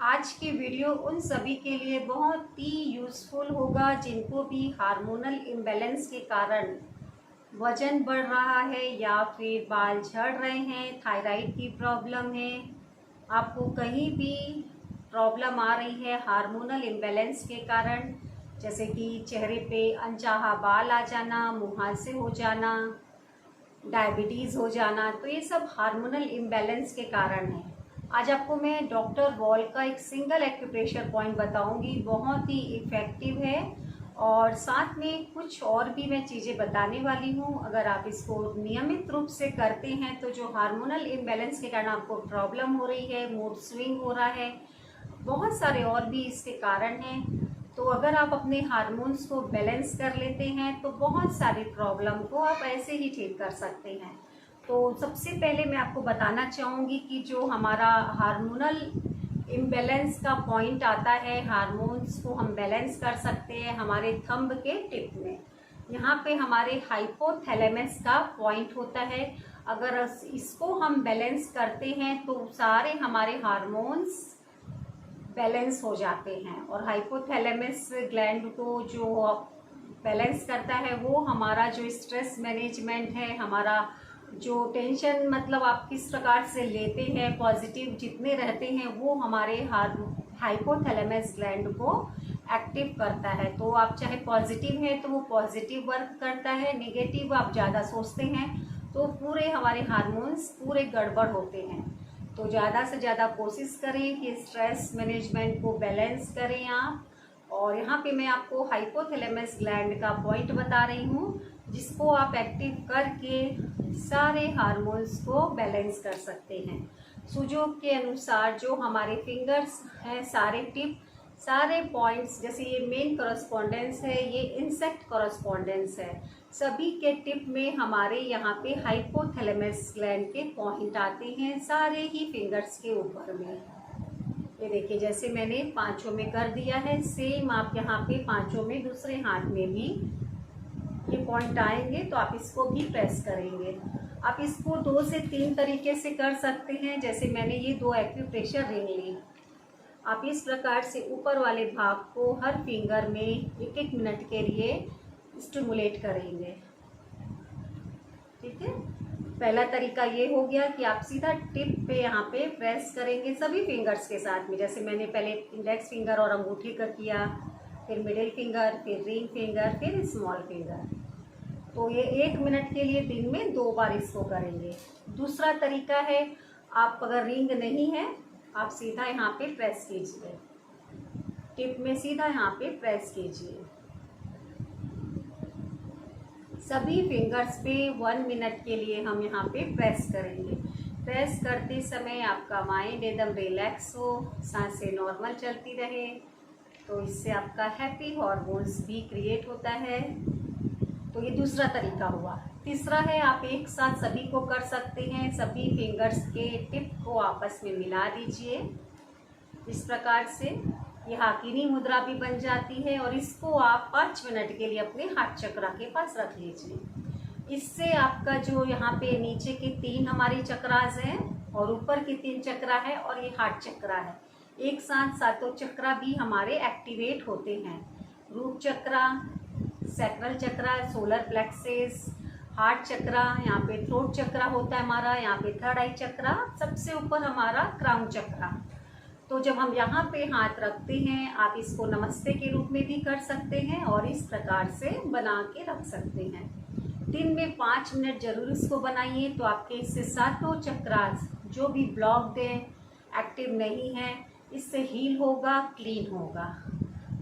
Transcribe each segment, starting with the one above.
आज की वीडियो उन सभी के लिए बहुत ही यूज़फुल होगा जिनको भी हार्मोनल इम्बैलेंस के कारण वजन बढ़ रहा है या फिर बाल झड़ रहे हैं, थायराइड की प्रॉब्लम है, आपको कहीं भी प्रॉब्लम आ रही है हार्मोनल इम्बैलेंस के कारण, जैसे कि चेहरे पे अनचाहा बाल आ जाना, मुहासे हो जाना, डायबिटीज़ हो जाना, तो ये सब हार्मोनल इम्बैलेंस के कारण है। आज आपको मैं डॉक्टर वॉल का एक सिंगल एक्यूप्रेशर पॉइंट बताऊंगी, बहुत ही इफ़ेक्टिव है और साथ में कुछ और भी मैं चीज़ें बताने वाली हूँ। अगर आप इसको नियमित रूप से करते हैं तो जो हार्मोनल इम्बैलेंस के कारण आपको प्रॉब्लम हो रही है, मूड स्विंग हो रहा है, बहुत सारे और भी इसके कारण हैं। तो अगर आप अपने हार्मोन्स को बैलेंस कर लेते हैं तो बहुत सारी प्रॉब्लम को आप ऐसे ही ठीक कर सकते हैं। तो सबसे पहले मैं आपको बताना चाहूँगी कि जो हमारा हार्मोनल इम्बैलेंस का पॉइंट आता है, हार्मोन्स को हम बैलेंस कर सकते हैं हमारे थंब के टिप में। यहाँ पे हमारे हाइपोथैलेमस का पॉइंट होता है। अगर इसको हम बैलेंस करते हैं तो सारे हमारे हार्मोन्स बैलेंस हो जाते हैं। और हाइपोथैलेमस ग्लैंड को जो बैलेंस करता है वो हमारा जो स्ट्रेस मैनेजमेंट है, हमारा जो टेंशन मतलब आप किस प्रकार से लेते हैं, पॉजिटिव जितने रहते हैं वो हमारे हाइपोथैलेमस ग्लैंड को एक्टिव करता है। तो आप चाहे पॉजिटिव है तो वो पॉजिटिव वर्क करता है, नेगेटिव आप ज़्यादा सोचते हैं तो पूरे हमारे हार्मोन्स पूरे गड़बड़ होते हैं। तो ज़्यादा से ज़्यादा कोशिश करें कि स्ट्रेस मैनेजमेंट को बैलेंस करें आप। और यहाँ पे मैं आपको हाइपोथैलेमस ग्लैंड का पॉइंट बता रही हूँ जिसको आप एक्टिव करके सारे हार्मोन्स को बैलेंस कर सकते हैं। सुजोग के अनुसार जो हमारे फिंगर्स हैं, सारे टिप, सारे पॉइंट्स, जैसे ये मेन कॉरस्पॉन्डेंस है, ये इंसेक्ट कॉरस्पॉन्डेंस है, सभी के टिप में हमारे यहाँ पे हाइपोथैलेमस ग्लैंड के पॉइंट आते हैं सारे ही फिंगर्स के ऊपर में। ये देखिए जैसे मैंने पांचों में कर दिया है, सेम आप यहाँ पे पांचों में दूसरे हाथ में भी ये पॉइंट आएंगे तो आप इसको भी प्रेस करेंगे। आप इसको 2 से 3 तरीके से कर सकते हैं। जैसे मैंने ये 2 एक्यूप्रेशर रिंग ली, आप इस प्रकार से ऊपर वाले भाग को हर फिंगर में 1-1 मिनट के लिए स्टिमुलेट करेंगे। ठीक है, पहला तरीका ये हो गया कि आप सीधा टिप पे यहाँ पे प्रेस करेंगे सभी फिंगर्स के साथ में। जैसे मैंने पहले इंडेक्स फिंगर और अंगूठे का किया, फिर मिडिल फिंगर, फिर रिंग फिंगर, फिर स्मॉल फिंगर। तो ये 1 मिनट के लिए दिन में 2 बार इसको करेंगे। दूसरा तरीका है, आप अगर रिंग नहीं है आप सीधा यहाँ पे प्रेस कीजिए, टिप में सीधा यहाँ पे प्रेस कीजिए सभी फिंगर्स पे। 1 मिनट के लिए हम यहाँ पे प्रेस करेंगे। प्रेस करते समय आपका माइंड एकदम रिलैक्स हो, सांसें नॉर्मल चलती रहे, तो इससे आपका हैप्पी हॉर्मोन्स भी क्रिएट होता है। तो ये दूसरा तरीका हुआ। तीसरा है, आप एक साथ सभी को कर सकते हैं, सभी फिंगर्स के टिप को आपस में मिला दीजिए इस प्रकार से। ये हाकिनी मुद्रा भी बन जाती है और इसको आप 5 मिनट के लिए अपने हाथ चक्रा के पास रख लीजिए। इससे आपका जो यहाँ पे नीचे के 3 हमारी चक्रास हैं और ऊपर की 3 चक्रा है और ये हार्ट चक्रा है, एक साथ सातों चक्रा भी हमारे एक्टिवेट होते हैं। रूट चक्रा, सैक्रल चक्रा, सोलर प्लेक्सेस, हार्ट चक्रा, यहाँ पे थ्रोट चक्रा होता है हमारा, यहाँ पे थर्ड आई चक्रा, सबसे ऊपर हमारा क्राउन चक्रा। तो जब हम यहाँ पे हाथ रखते हैं, आप इसको नमस्ते के रूप में भी कर सकते हैं और इस प्रकार से बना के रख सकते हैं। दिन में 5 मिनट जरूर इसको बनाइए, तो आपके इससे सातों चक्रास जो भी ब्लॉक्ड हैं, एक्टिव नहीं है, इससे हील होगा, क्लीन होगा।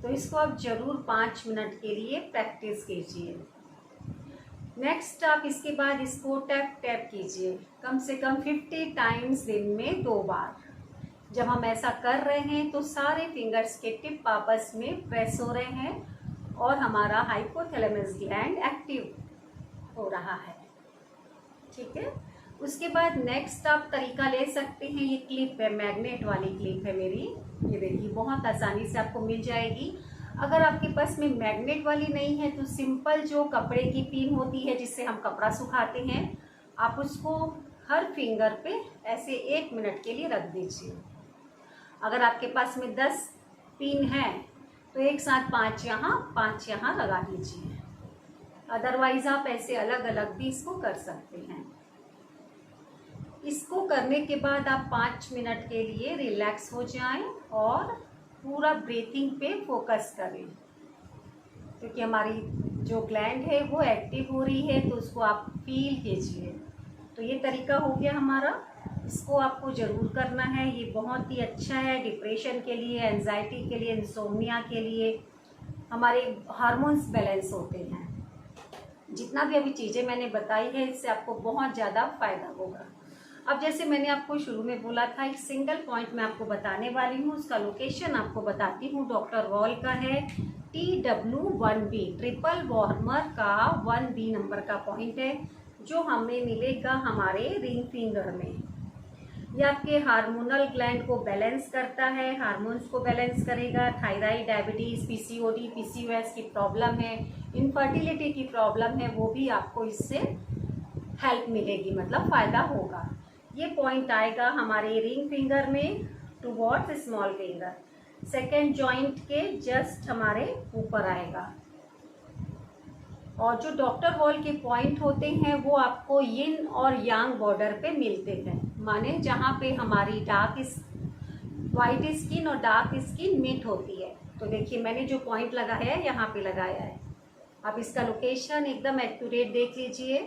तो इसको आप जरूर 5 मिनट के लिए प्रैक्टिस कीजिए। नेक्स्ट आप इसके बाद इसको टैप टैप कीजिए कम से कम 50 टाइम्स दिन में 2 बार। जब हम ऐसा कर रहे हैं तो सारे फिंगर्स के टिप आपस में प्रेस हो रहे हैं और हमारा हाइपोथैलेमस ग्लैंड एक्टिव हो रहा है। ठीक है, उसके बाद नेक्स्ट आप तरीका ले सकते हैं, ये क्लिप है, मैग्नेट वाली क्लिप है मेरी, ये देखिए बहुत आसानी से आपको मिल जाएगी। अगर आपके पास में मैग्नेट वाली नहीं है तो सिंपल जो कपड़े की पिन होती है जिससे हम कपड़ा सुखाते हैं, आप उसको हर फिंगर पे ऐसे 1 मिनट के लिए रख दीजिए। अगर आपके पास में 10 पिन है तो एक साथ 5 यहाँ लगा दीजिए। अदरवाइज आप ऐसे अलग अलग भी इसको कर सकते हैं। इसको करने के बाद आप 5 मिनट के लिए रिलैक्स हो जाएं और पूरा ब्रीथिंग पे फोकस करें, क्योंकि हमारी जो ग्लैंड है वो एक्टिव हो रही है, तो उसको आप फील कीजिए। तो ये तरीका हो गया हमारा, इसको आपको ज़रूर करना है। ये बहुत ही अच्छा है डिप्रेशन के लिए, एंजाइटी के लिए, इंसोम्निया के लिए। हमारे हार्मोन्स बैलेंस होते हैं। जितना भी अभी चीज़ें मैंने बताई है इससे आपको बहुत ज़्यादा फायदा होगा। अब जैसे मैंने आपको शुरू में बोला था, एक सिंगल पॉइंट मैं आपको बताने वाली हूँ, उसका लोकेशन आपको बताती हूँ। डॉक्टर वॉल का है TW1B, ट्रिपल वार्मर का 1B नंबर का पॉइंट है, जो हमें मिलेगा हमारे रिंग फिंगर में। ये आपके हार्मोनल ग्लैंड को बैलेंस करता है, हार्मोन्स को बैलेंस करेगा। थायराइड, डायबिटीज़, PCOD, PCOS की प्रॉब्लम है, इनफर्टिलिटी की प्रॉब्लम है, वो भी आपको इससे हेल्प मिलेगी, मतलब फ़ायदा होगा। ये पॉइंट आएगा हमारे रिंग फिंगर में towards small finger, second joint के जस्ट हमारे ऊपर आएगा। और जो डॉक्टर वॉल के पॉइंट होते हैं वो आपको यिन और यांग बॉर्डर पे मिलते हैं, माने जहाँ पे हमारी वाइट स्किन और डार्क स्किन मीट होती है। तो देखिए मैंने जो पॉइंट लगाया है यहाँ पे लगाया है। अब इसका लोकेशन एकदम एक्यूरेट देख लीजिए।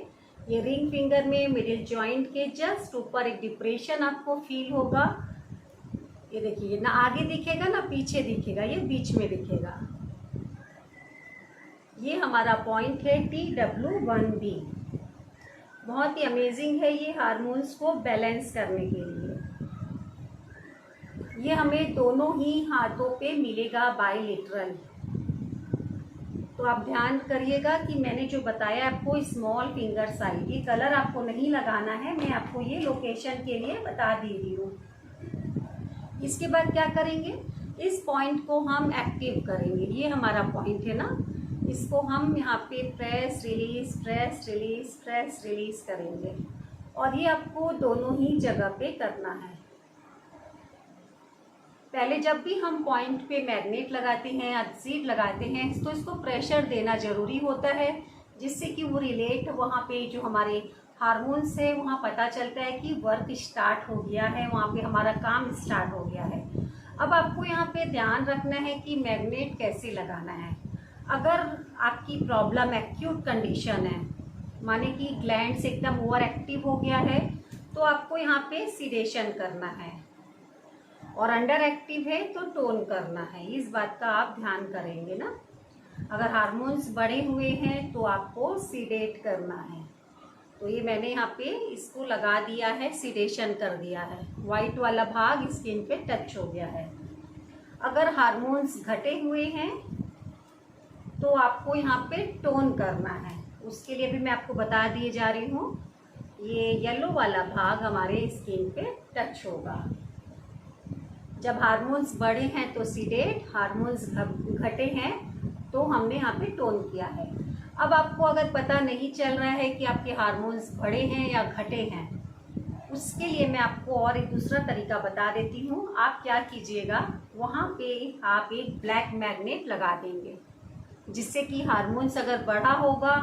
ये रिंग फिंगर में मिडिल जॉइंट के जस्ट ऊपर एक डिप्रेशन आपको फील होगा। ये देखिए, ना आगे दिखेगा ना पीछे दिखेगा, ये बीच में दिखेगा। ये हमारा पॉइंट है TW1B। बहुत ही अमेजिंग है ये हार्मोन्स को बैलेंस करने के लिए। ये हमें दोनों ही हाथों पे मिलेगा बाइलेटरल। तो आप ध्यान करिएगा कि मैंने जो बताया आपको स्मॉल फिंगर साइड, ये कलर आपको नहीं लगाना है, मैं आपको ये लोकेशन के लिए बता दे रही हूँ। इसके बाद क्या करेंगे, इस पॉइंट को हम एक्टिव करेंगे। ये हमारा पॉइंट है ना, इसको हम यहाँ पे press release press release press release करेंगे। और ये आपको दोनों ही जगह पे करना है। पहले जब भी हम पॉइंट पे मैग्नेट लगाते हैं, अधसीट लगाते हैं, तो इसको प्रेशर देना ज़रूरी होता है, जिससे कि वो रिलेट वहाँ पे जो हमारे हार्मोन्स है वहाँ पता चलता है कि वर्क स्टार्ट हो गया है, वहाँ पे हमारा काम स्टार्ट हो गया है। अब आपको यहाँ पे ध्यान रखना है कि मैग्नेट कैसे लगाना है। अगर आपकी प्रॉब्लम एक्यूट कंडीशन है, माने कि ग्लैंड्स एकदम ओवर एक्टिव हो गया है, तो आपको यहाँ पे सिडेशन करना है। और अंडर एक्टिव है तो टोन करना है। इस बात का आप ध्यान करेंगे ना। अगर हार्मोन्स बढ़े हुए हैं तो आपको सीडेट करना है। तो ये मैंने यहाँ पे इसको लगा दिया है, सीडेशन कर दिया है। वाइट वाला भाग स्किन पे टच हो गया है। अगर हार्मोन्स घटे हुए हैं तो आपको यहाँ पे टोन करना है। उसके लिए भी मैं आपको बता दिए जा रही हूँ। ये येलो वाला भाग हमारे स्किन पे टच होगा। जब हार्मोन्स बढ़े हैं तो सीडेट, हार्मोन्स घटे हैं तो हमने यहाँ पे टोन किया है। अब आपको अगर पता नहीं चल रहा है कि आपके हार्मोन्स बढ़े हैं या घटे हैं, उसके लिए मैं आपको और एक दूसरा तरीका बता देती हूँ। आप क्या कीजिएगा, वहाँ पे आप एक ब्लैक मैग्नेट लगा देंगे, जिससे कि हार्मोन्स अगर बढ़ा होगा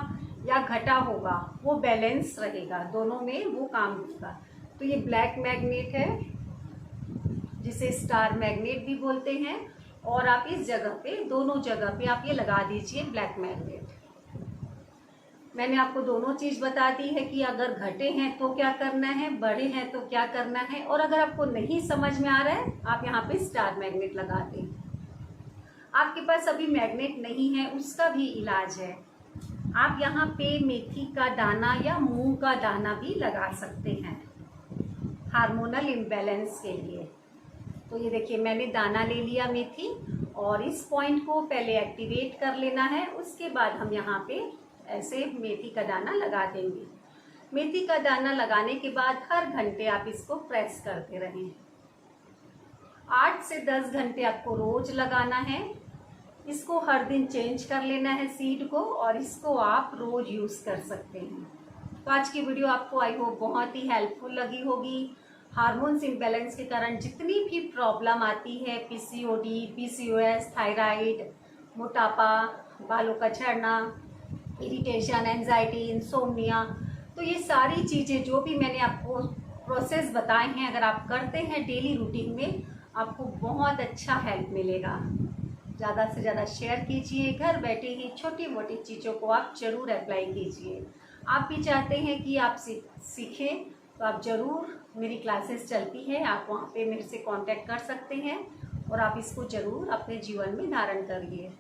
या घटा होगा वो बैलेंस रहेगा, दोनों में वो काम होगा। तो ये ब्लैक मैग्नेट है, जिसे स्टार मैग्नेट भी बोलते हैं। और आप इस जगह पे, दोनों जगह पे आप ये लगा दीजिए ब्लैक मैग्नेट। मैंने आपको दोनों चीज़ बता दी है कि अगर घटे हैं तो क्या करना है, बढ़े हैं तो क्या करना है। और अगर आपको नहीं समझ में आ रहा है, आप यहाँ पे स्टार मैग्नेट लगा दें। आपके पास अभी मैग्नेट नहीं है, उसका भी इलाज है। आप यहाँ पे मेथी का दाना या मूंग का दाना भी लगा सकते हैं हार्मोनल इम्बैलेंस के लिए। तो ये देखिए मैंने दाना ले लिया मेथी, और इस पॉइंट को पहले एक्टिवेट कर लेना है। उसके बाद हम यहाँ पे ऐसे मेथी का दाना लगा देंगे। मेथी का दाना लगाने के बाद हर घंटे आप इसको प्रेस करते रहें। 8 से 10 घंटे आपको रोज लगाना है। इसको हर दिन चेंज कर लेना है सीड को, और इसको आप रोज यूज़ कर सकते हैं। तो आज की वीडियो आपको आई होप बहुत ही हेल्पफुल लगी होगी। हार्मोन्स इम्बैलेंस के कारण जितनी भी प्रॉब्लम आती है, पीसीओडी, पीसीओएस, थायराइड, मोटापा, बालों का झड़ना, इरिटेशन, एंजाइटी, इंसोम्निया, तो ये सारी चीज़ें जो भी मैंने आपको प्रोसेस बताए हैं, अगर आप करते हैं डेली रूटीन में, आपको बहुत अच्छा हेल्प मिलेगा। ज़्यादा से ज़्यादा शेयर कीजिए। घर बैठे ही छोटी मोटी चीज़ों को आप ज़रूर अप्लाई कीजिए। आप भी चाहते हैं कि आप सीखें तो आप ज़रूर, मेरी क्लासेस चलती है, आप वहाँ पे मेरे से कांटेक्ट कर सकते हैं और आप इसको ज़रूर अपने जीवन में धारण करिए।